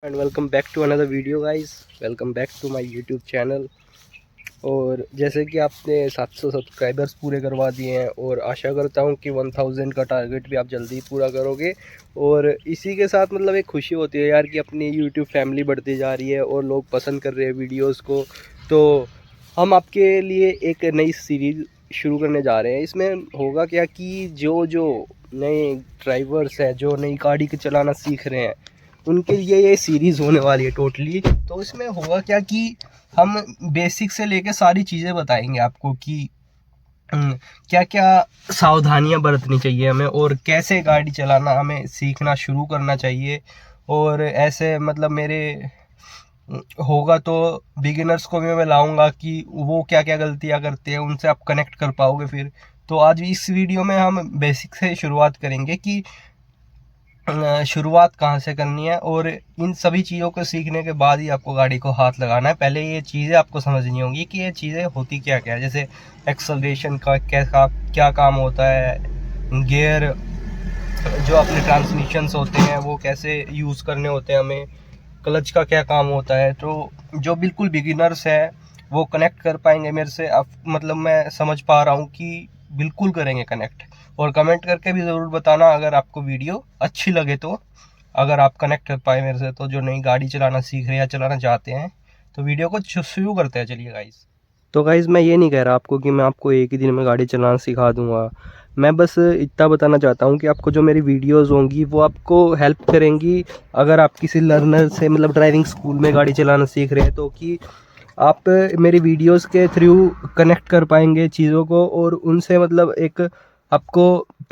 And welcome back to another video guys. Welcome back to my YouTube channel. और जैसे कि आपने 700 subscribers पूरे करवा दिए हैं और आशा करता हूं कि 1000 का टारगेट भी आप जल्दी ही पूरा करोगे। और इसी के साथ मतलब एक खुशी होती है यार कि अपनी यूट्यूब फैमिली बढ़ती जा रही है और लोग पसंद कर रहे हैं वीडियोज़ को। तो हम आपके लिए एक नई सीरीज़ शुरू करने जा रहे हैं। इसमें होगा क्या कि जो जो नए ड्राइवर्स हैं, जो नई गाड़ी के चलाना सीख रहे हैं, उनके लिए ये सीरीज़ होने वाली है टोटली। तो इसमें होगा क्या कि हम बेसिक से लेके सारी चीज़ें बताएंगे आपको कि क्या क्या सावधानियां बरतनी चाहिए हमें और कैसे गाड़ी चलाना हमें सीखना शुरू करना चाहिए। और ऐसे मतलब मेरे होगा तो बिगिनर्स को भी मैं लाऊंगा कि वो क्या क्या गलतियां करते हैं, उनसे आप कनेक्ट कर पाओगे फिर। तो आज इस वीडियो में हम बेसिक से शुरुआत करेंगे कि शुरुआत कहाँ से करनी है, और इन सभी चीज़ों को सीखने के बाद ही आपको गाड़ी को हाथ लगाना है। पहले ये चीज़ें आपको समझनी होंगी कि ये चीज़ें होती क्या क्या है। जैसे एक्सेलरेशन का क्या काम होता है, गियर, जो अपने ट्रांसमिशंस होते हैं वो कैसे यूज़ करने होते हैं हमें, क्लच का क्या काम होता है। तो जो बिल्कुल बिगिनर्स हैं वो कनेक्ट कर पाएंगे मेरे से। अब मतलब मैं समझ पा रहा हूँ कि बिल्कुल करेंगे कनेक्ट। और कमेंट करके भी ज़रूर बताना अगर आपको वीडियो अच्छी लगे तो। अगर आप कनेक्ट कर पाए मेरे से तो, जो नई गाड़ी चलाना सीख रहे हैं या चलाना चाहते हैं। तो वीडियो को शुरू करते हैं, चलिए गाइस। तो गाइस मैं ये नहीं कह रहा आपको कि मैं आपको एक ही दिन में गाड़ी चलाना सिखा दूंगा। मैं बस इतना बताना चाहता हूँ कि आपको जो मेरी वीडियोस होंगी वो आपको हेल्प करेंगी। अगर आप किसी लर्नर से मतलब ड्राइविंग स्कूल में गाड़ी चलाना सीख रहे हैं तो कि आप मेरी वीडियोस के थ्रू कनेक्ट कर पाएंगे चीज़ों को, और उनसे मतलब एक आपको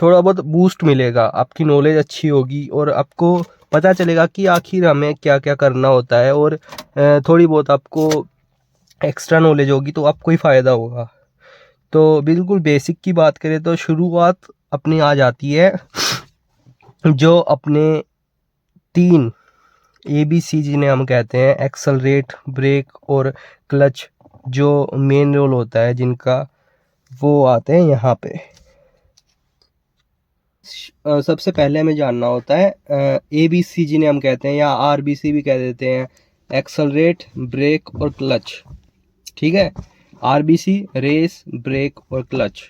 थोड़ा बहुत बूस्ट मिलेगा, आपकी नॉलेज अच्छी होगी और आपको पता चलेगा कि आखिर हमें क्या क्या करना होता है। और थोड़ी बहुत आपको एक्स्ट्रा नॉलेज होगी तो आपको ही फ़ायदा होगा। तो बिल्कुल बेसिक की बात करें तो शुरुआत अपनी आ जाती है जो अपने 3 ABC जिन्हें हम कहते हैं, एक्सेलरेट, ब्रेक और क्लच, जो मेन रोल होता है जिनका, वो आते हैं यहाँ पे। सबसे पहले हमें जानना होता है ABC जिन्हें हम कहते हैं या RBC भी कह देते हैं, एक्सेलरेट, ब्रेक और क्लच। ठीक है, RBC रेस, ब्रेक और क्लच,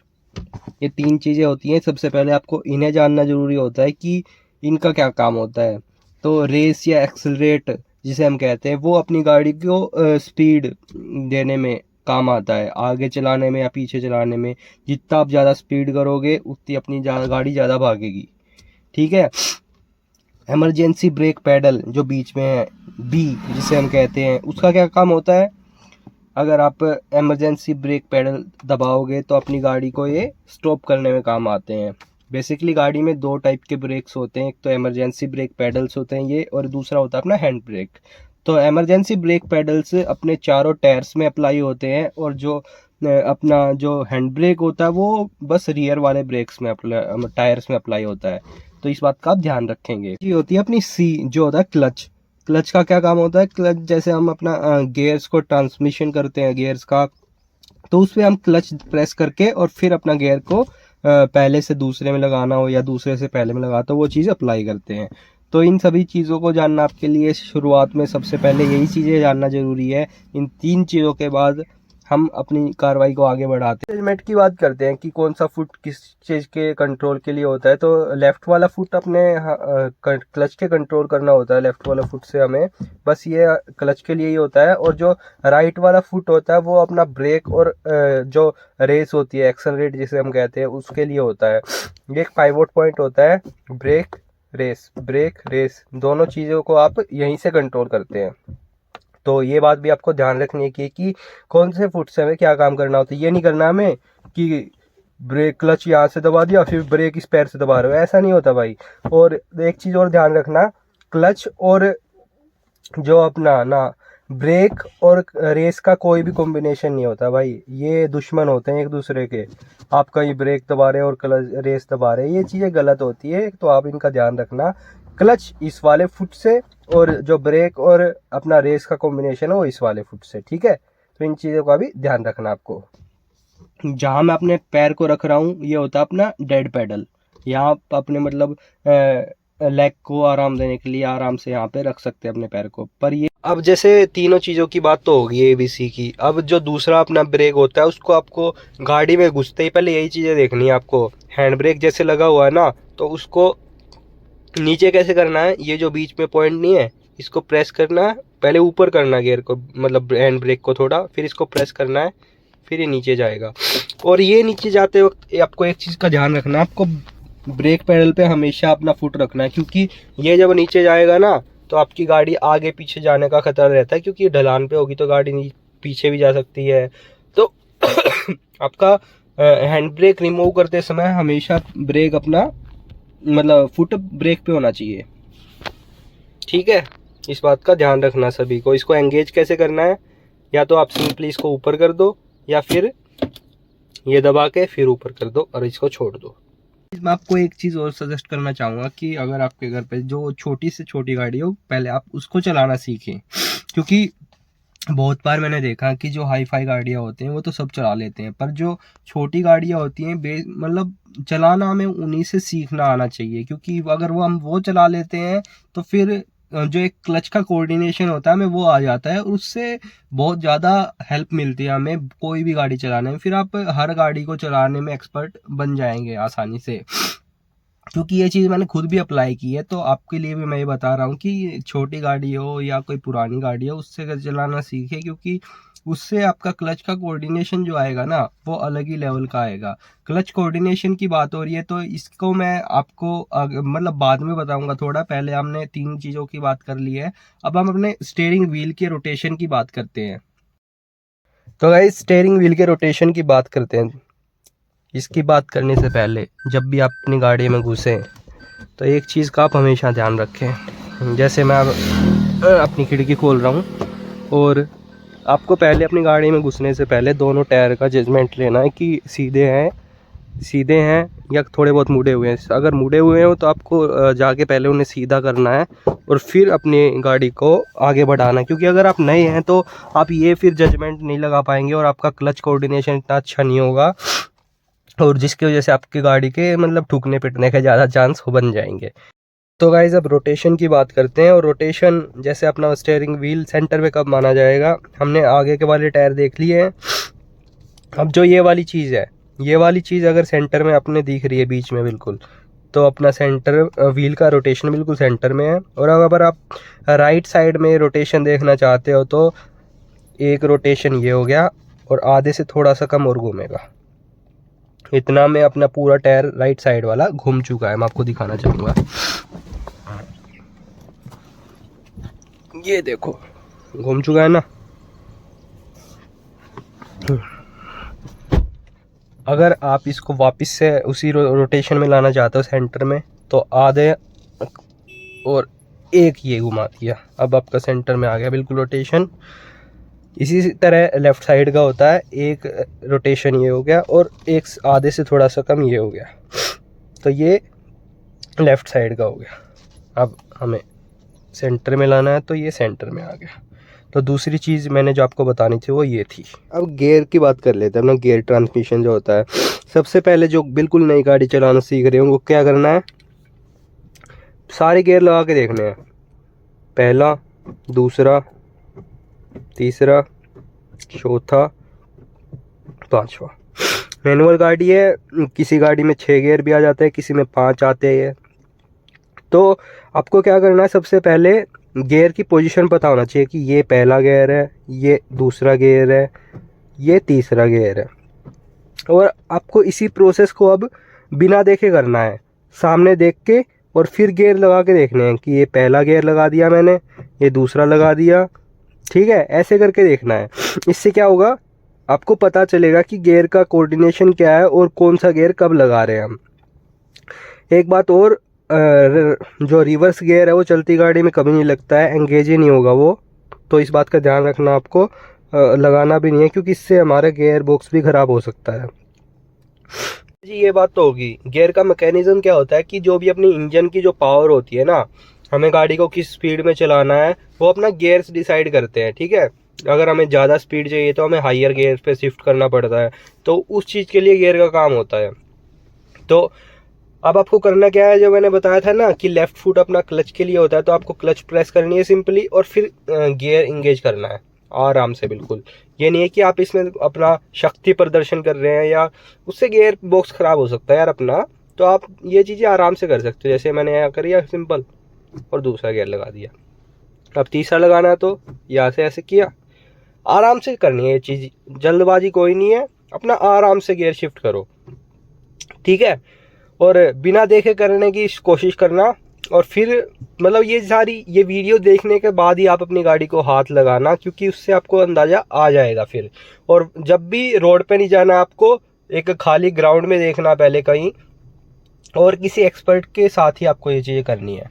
ये 3 चीज़ें होती हैं। सबसे पहले आपको इन्हें जानना ज़रूरी होता है कि इनका क्या काम होता है। तो रेस या एक्सेलरेट जिसे हम कहते हैं वो अपनी गाड़ी को स्पीड देने में काम आता है, आगे चलाने में या पीछे चलाने में। जितना आप ज़्यादा स्पीड करोगे उतनी अपनी गाड़ी ज़्यादा भागेगी। ठीक है। इमरजेंसी ब्रेक पैडल जो बीच में है, बी जिसे हम कहते हैं, उसका क्या काम होता है। अगर आप इमरजेंसी ब्रेक पैडल दबाओगे तो अपनी गाड़ी को ये स्टॉप करने में काम आते हैं। बेसिकली गाड़ी में 2 टाइप के ब्रेक्स होते हैं, एक तो इमरजेंसी ब्रेक पैडल्स होते हैं ये, और दूसरा होता है अपना हैंड ब्रेक। तो इमरजेंसी ब्रेक पैडल्स अपने चारों टायर्स में अप्लाई होते हैं, और जो अपना जो हैंड ब्रेक होता है वो बस रियर वाले ब्रेक्स में टायर्स में अप्लाई होता है। तो इस बात का आप ध्यान रखेंगे। ये होती है अपनी सी जो होता है क्लच। क्लच का क्या काम होता है। क्लच जैसे हम अपना गियर्स को ट्रांसमिशन करते हैं गियर्स का, तो उस पर हम क्लच प्रेस करके और फिर अपना गियर को पहले से दूसरे में लगाना हो या दूसरे से पहले में लगा, तो वो चीज़ अप्लाई करते हैं। तो इन सभी चीज़ों को जानना आपके लिए शुरुआत में सबसे पहले यही चीज़ें जानना ज़रूरी है। इन 3 चीज़ों के बाद हम अपनी कार्रवाई को आगे बढ़ाते हैं। अरेंजमेंट की बात करते हैं कि कौन सा फुट किस चीज़ के कंट्रोल के लिए होता है। तो लेफ़्ट वाला फुट अपने क्लच के कंट्रोल करना होता है। लेफ़्ट वाला फुट से हमें बस ये क्लच के लिए ही होता है। और जो राइट वाला फुट होता है वो अपना ब्रेक और जो रेस होती है, एक्सेलरेट जिसे हम कहते हैं, उसके लिए होता है। ये एक पाइवोट पॉइंट होता है। ब्रेक रेस दोनों चीज़ों को आप यहीं से कंट्रोल करते हैं। तो ये बात भी आपको ध्यान रखनी है कि कौन से फुट से हमें क्या काम करना होता है। ये नहीं करना हमें कि ब्रेक क्लच यहाँ से दबा दिया फिर ब्रेक इस पैर से दबा रहे हो, ऐसा नहीं होता भाई। और एक चीज़ और ध्यान रखना, क्लच और जो अपना ना ब्रेक और रेस का कोई भी कॉम्बिनेशन नहीं होता भाई, ये दुश्मन होते हैं एक दूसरे के। आप कहीं ब्रेक दबा रहे हैं और क्लच रेस दबा रहे हैं, ये चीज़ें गलत होती है। तो आप इनका ध्यान रखना, क्लच इस वाले फुट से और जो ब्रेक और अपना रेस का कॉम्बिनेशन है वो इस वाले फुट से। ठीक है, तो इन चीज़ों का भी ध्यान रखना आपको। जहाँ मैं अपने पैर को रख रहा हूँ ये होता है अपना डेड पैडल। यहाँ आप अपने मतलब लेग को आराम देने के लिए आराम से यहाँ पे रख सकते हैं अपने पैर को। पर ये अब जैसे तीनों चीज़ों की बात तो होगी ABC की, अब जो दूसरा अपना ब्रेक होता है उसको आपको गाड़ी में घुसते ही पहले यही चीज़ें देखनी है आपको। हैंड ब्रेक जैसे लगा हुआ है ना, तो उसको नीचे कैसे करना है, ये जो बीच में पॉइंट नहीं है इसको प्रेस करना है, पहले ऊपर करना गियर को, मतलब हैंड ब्रेक को थोड़ा, फिर इसको प्रेस करना है, फिर ये नीचे जाएगा। और ये नीचे जाते वक्त आपको एक चीज़ का ध्यान रखना है, आपको ब्रेक पैडल पे हमेशा अपना फुट रखना है, क्योंकि ये जब नीचे जाएगा ना तो आपकी गाड़ी आगे पीछे जाने का खतरा रहता है, क्योंकि ढलान पे होगी तो गाड़ी पीछे भी जा सकती है। तो आपका हैंड ब्रेक रिमूव करते समय हमेशा ब्रेक अपना मतलब फुट ब्रेक पे होना चाहिए, ठीक है। इस बात का ध्यान रखना सभी को। इसको एंगेज कैसे करना है, या तो आप सिंपली इसको ऊपर कर दो, या फिर ये दबा के फिर ऊपर कर दो और इसको छोड़ दो। मैं आपको एक चीज़ और सजेस्ट करना चाहूँगा कि अगर आपके घर पे जो छोटी से छोटी गाड़ी हो, पहले आप उसको चलाना सीखें, क्योंकि बहुत बार मैंने देखा कि जो हाई फाई गाड़ियाँ होती हैं वो तो सब चला लेते हैं, पर जो छोटी गाड़ियाँ होती हैं मतलब चलाना हमें उन्हीं से सीखना आना चाहिए, क्योंकि अगर हम वो चला लेते हैं तो फिर जो एक क्लच का कोऑर्डिनेशन होता है हमें वो आ जाता है, उससे बहुत ज़्यादा हेल्प मिलती है हमें कोई भी गाड़ी चलाने में। फिर आप हर गाड़ी को चलाने में एक्सपर्ट बन जाएंगे आसानी से, क्योंकि ये चीज़ मैंने खुद भी अप्लाई की है। तो आपके लिए भी मैं ये बता रहा हूँ कि छोटी गाड़ी हो या कोई पुरानी गाड़ी हो, उससे चलाना सीखे, क्योंकि उससे आपका क्लच का कोऑर्डिनेशन जो आएगा ना वो अलग ही लेवल का आएगा। क्लच कोऑर्डिनेशन की बात हो रही है तो इसको मैं आपको मतलब बाद में बताऊंगा थोड़ा, पहले हमने तीन चीज़ों की बात कर ली है। अब हम अपने स्टीयरिंग व्हील के रोटेशन की बात करते हैं। तो गाइस स्टीयरिंग व्हील के रोटेशन की बात करते हैं। इसकी बात करने से पहले जब भी आप अपनी गाड़ी में घुसें तो एक चीज़ का आप हमेशा ध्यान रखें। जैसे मैं अपनी खिड़की खोल रहा हूँ, और आपको पहले अपनी गाड़ी में घुसने से पहले दोनों टायर का जजमेंट लेना है कि सीधे हैं या थोड़े बहुत मुड़े हुए हैं। अगर मुड़े हुए हो तो आपको जाके पहले उन्हें सीधा करना है और फिर अपनी गाड़ी को आगे बढ़ाना है, क्योंकि अगर आप नए हैं तो आप ये फिर जजमेंट नहीं लगा पाएंगे और आपका क्लच कोऑर्डिनेशन इतना अच्छा नहीं होगा, और जिसकी वजह से आपकी गाड़ी के मतलब ठुकने पिटने के ज़्यादा चांस हो बन जाएंगे। तो गाइज अब रोटेशन की बात करते हैं। और रोटेशन जैसे अपना स्टीयरिंग व्हील सेंटर में कब माना जाएगा, हमने आगे के वाले टायर देख लिए हैं। अब जो ये वाली चीज़ है, ये वाली चीज़ अगर सेंटर में अपने दिख रही है बीच में बिल्कुल, तो अपना सेंटर व्हील का रोटेशन बिल्कुल सेंटर में है। और अगर आप राइट साइड में रोटेशन देखना चाहते हो तो एक रोटेशन ये हो गया और आधे से थोड़ा सा कम और घूमेगा। इतना में अपना पूरा टायर राइट साइड वाला घूम चुका है। मैं आपको दिखाना चाहूँगा, ये देखो घूम चुका है ना। अगर आप इसको वापस से उसी रोटेशन में लाना चाहते हो सेंटर में, तो आधे और एक ये घुमा दिया, अब आपका सेंटर में आ गया बिल्कुल रोटेशन। इसी तरह लेफ़्ट साइड का होता है, एक रोटेशन ये हो गया और एक आधे से थोड़ा सा कम ये हो गया, तो ये लेफ़्ट साइड का हो गया। अब हमें सेंटर में लाना है तो ये सेंटर में आ गया। तो दूसरी चीज़ मैंने जो आपको बतानी थी वो ये थी। अब गियर की बात कर लेते हैं ना। गियर ट्रांसमिशन जो होता है, सबसे पहले जो बिल्कुल नई गाड़ी चलाना सीख रहे हो वो क्या करना है, सारे गियर लगा के देखने हैं। पहला, दूसरा, तीसरा, चौथा, पांचवा। मैनुअल गाड़ी है, किसी गाड़ी में 6 गियर भी आ जाते हैं, किसी में 5 आते हैं। तो आपको क्या करना है, सबसे पहले गियर की पोजीशन पता होना चाहिए कि ये पहला गियर है, ये दूसरा गियर है, ये तीसरा गियर है। और आपको इसी प्रोसेस को अब बिना देखे करना है, सामने देख के और फिर गियर लगा के देखने हैं कि ये पहला गियर लगा दिया मैंने, ये दूसरा लगा दिया, ठीक है। ऐसे करके देखना है। इससे क्या होगा, आपको पता चलेगा कि गियर का कोऑर्डिनेशन क्या है और कौन सा गियर कब लगा रहे हैं हम। एक बात और, जो रिवर्स गियर है वो चलती गाड़ी में कभी नहीं लगता है, एंगेज ही नहीं होगा वो, तो इस बात का ध्यान रखना आपको, लगाना भी नहीं है, क्योंकि इससे हमारा गियर बॉक्स भी ख़राब हो सकता है जी। ये बात तो होगी। गियर का मैकेनिज्म क्या होता है कि जो भी अपनी इंजन की जो पावर होती है ना, हमें गाड़ी को किस स्पीड में चलाना है वो अपना गियर्स डिसाइड करते हैं, ठीक है। अगर हमें ज़्यादा स्पीड चाहिए तो हमें हायर गियर पे शिफ्ट करना पड़ता है, तो उस चीज़ के लिए गियर का काम होता है। तो अब आपको करना क्या है, जो मैंने बताया था ना कि लेफ्ट फुट अपना क्लच के लिए होता है, तो आपको क्लच प्रेस करनी है सिंपली, और फिर गियर इंगेज करना है आराम से बिल्कुल। ये नहीं है कि आप इसमें अपना शक्ति प्रदर्शन कर रहे हैं, या उससे गियर बॉक्स खराब हो सकता है यार अपना। तो आप ये चीज़ें आराम से कर सकते हो, जैसे मैंने यहाँ करिए सिंपल, और दूसरा गियर लगा दिया। अब तीसरा लगाना है तो यहाँ से ऐसे किया, आराम से करनी है ये चीज़, जल्दबाजी कोई नहीं है, अपना आराम से गियर शिफ्ट करो, ठीक है। और बिना देखे करने की कोशिश करना, और फिर मतलब ये सारी ये वीडियो देखने के बाद ही आप अपनी गाड़ी को हाथ लगाना, क्योंकि उससे आपको अंदाज़ा आ जाएगा फिर। और जब भी रोड पे नहीं जाना आपको, एक खाली ग्राउंड में देखना पहले कहीं, और किसी एक्सपर्ट के साथ ही आपको ये चीज़ें करनी है।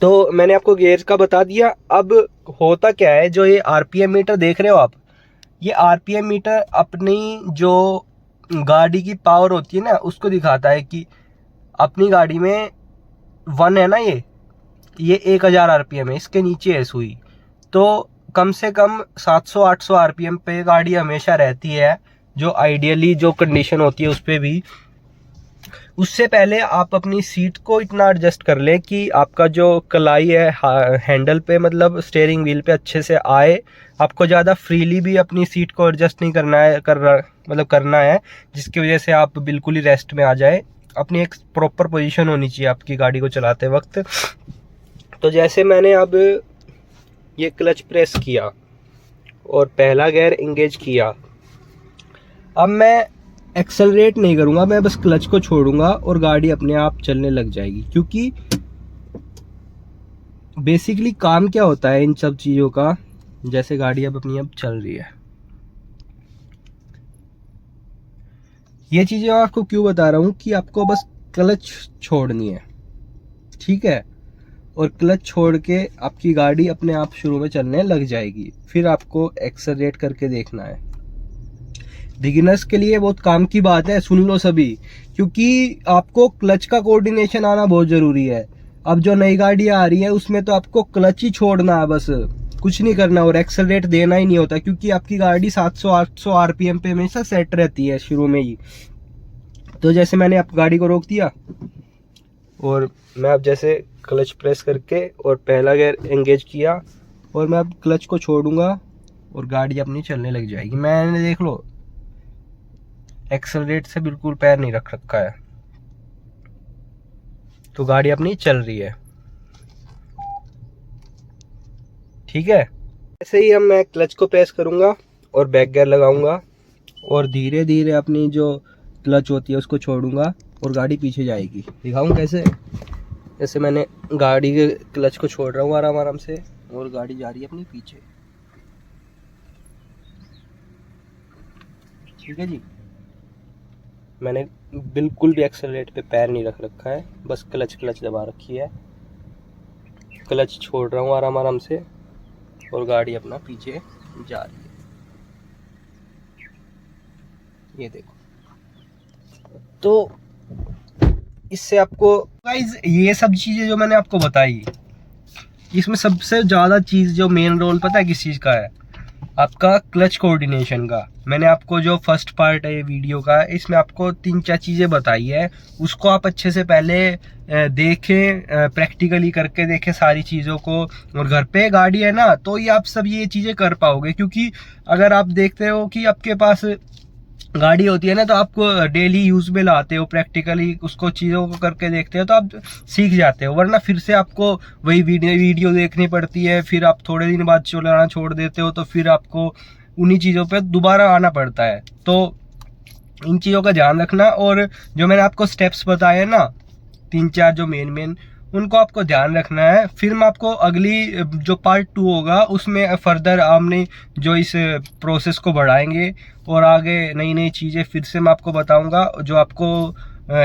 तो मैंने आपको गियर का बता दिया। अब होता क्या है, जो ये आरपीएम मीटर देख रहे हो आप, ये आरपीएम मीटर अपनी जो गाड़ी की पावर होती है ना, उसको दिखाता है कि अपनी गाड़ी में 1 है ना, ये 1000 आरपीएम है, इसके नीचे है सुई, तो कम से कम 700-800 आरपीएम पे गाड़ी हमेशा रहती है, जो आइडियली जो कंडीशन होती है उस पर भी। उससे पहले आप अपनी सीट को इतना एडजस्ट कर लें कि आपका जो कलाई है हैंडल पे, मतलब स्टीयरिंग व्हील पे अच्छे से आए। आपको ज़्यादा फ्रीली भी अपनी सीट को एडजस्ट नहीं करना है, जिसकी वजह से आप बिल्कुल ही रेस्ट में आ जाए। अपनी एक प्रॉपर पोजीशन होनी चाहिए आपकी गाड़ी को चलाते वक्त। तो जैसे मैंने अब ये क्लच प्रेस किया और पहला गियर इंगेज किया, अब मैं एक्सेलरेट नहीं करूँगा, मैं बस क्लच को छोड़ूंगा और गाड़ी अपने आप चलने लग जाएगी। क्योंकि बेसिकली काम क्या होता है इन सब चीज़ों का, जैसे गाड़ी अब अपनी अब चल रही है, ये चीज़ें आपको क्यों बता रहा हूँ कि आपको बस क्लच छोड़नी है, ठीक है, और क्लच छोड़ के आपकी गाड़ी अपने आप शुरू में चलने लग जाएगी। फिर आपको एक्सेलरेट करके देखना है। बिगिनर्स के लिए बहुत काम की बात है, सुन लो सभी, क्योंकि आपको क्लच का कोऑर्डिनेशन आना बहुत ज़रूरी है। अब जो नई गाड़ियाँ आ रही है उसमें तो आपको क्लच ही छोड़ना है, बस कुछ नहीं करना, और एक्सेलरेट देना ही नहीं होता, क्योंकि आपकी गाड़ी 700-800 आरपीएम पे हमेशा सेट रहती है शुरू में ही। तो जैसे मैंने आप गाड़ी को रोक दिया, और मैं अब जैसे क्लच प्रेस करके और पहला गियर एंगेज किया, और मैं अब क्लच को छोड़ूंगा और गाड़ी अपनी चलने लग जाएगी। मैंने देख लो एक्सेलरेट से बिल्कुल पैर नहीं रख रखा है, तो गाड़ी अपनी चल रही है, ठीक है। ऐसे ही हम मैं क्लच को प्रेस करूंगा और बैक गियर लगाऊंगा, और धीरे धीरे अपनी जो क्लच होती है उसको छोड़ूंगा और गाड़ी पीछे जाएगी। दिखाऊं कैसे? जैसे मैंने गाड़ी के क्लच को छोड़ रहा हूँ आराम आराम से, और गाड़ी जा रही है अपनी पीछे, ठीक है जी। मैंने बिल्कुल भी एक्सेलरेट पे पैर नहीं रख रखा है, बस क्लच दबा रखी है, क्लच छोड़ रहा हूँ आराम आराम से, और गाड़ी अपना पीछे जा रही है, ये देखो। तो इससे आपको गाइस ये सब चीज़ें जो मैंने आपको बताई, इसमें सबसे ज़्यादा चीज़ जो मेन रोल पता है किस चीज़ का है? आपका क्लच कोऑर्डिनेशन का। मैंने आपको जो फर्स्ट पार्ट है ये वीडियो का, इसमें आपको 3-4 चीज़ें बताई है, उसको आप अच्छे से पहले देखें, प्रैक्टिकली करके देखें सारी चीज़ों को, और घर पे गाड़ी है ना तो ये आप सब ये चीज़ें कर पाओगे। क्योंकि अगर आप देखते हो कि आपके पास गाड़ी होती है ना, तो आपको डेली यूज में लाते हो, प्रैक्टिकली उसको चीज़ों को करके देखते हो तो आप सीख जाते हो, वरना फिर से आपको वही वीडियो देखनी पड़ती है, फिर आप थोड़े दिन बाद चलाना छोड़ देते हो, तो फिर आपको उन्हीं चीज़ों पे दोबारा आना पड़ता है। तो इन चीज़ों का ध्यान रखना, और जो मैंने आपको स्टेप्स बताए ना 3-4 जो मेन उनको आपको ध्यान रखना है। फिर मैं आपको अगली जो पार्ट 2 होगा उसमें फर्दर हमने जो इस प्रोसेस को बढ़ाएंगे, और आगे नई नई चीज़ें फिर से मैं आपको बताऊंगा जो आपको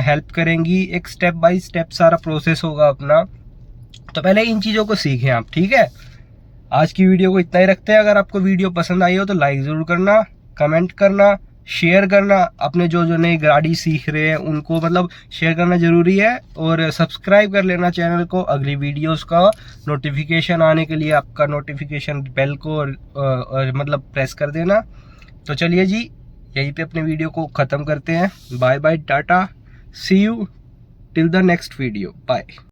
हेल्प करेंगी। एक स्टेप बाय स्टेप सारा प्रोसेस होगा अपना। तो पहले इन चीज़ों को सीखें आप, ठीक है। आज की वीडियो को इतना ही रखते हैं। अगर आपको वीडियो पसंद आई हो तो लाइक ज़रूर करना, कमेंट करना, शेयर करना। अपने जो नई गाड़ी सीख रहे हैं उनको मतलब शेयर करना ज़रूरी है, और सब्सक्राइब कर लेना चैनल को। अगली वीडियोस का नोटिफिकेशन आने के लिए आपका नोटिफिकेशन बेल को मतलब प्रेस कर देना। तो चलिए जी, यहीं पे अपने वीडियो को ख़त्म करते हैं। Bye bye, tata, see you. Till the next video, bye.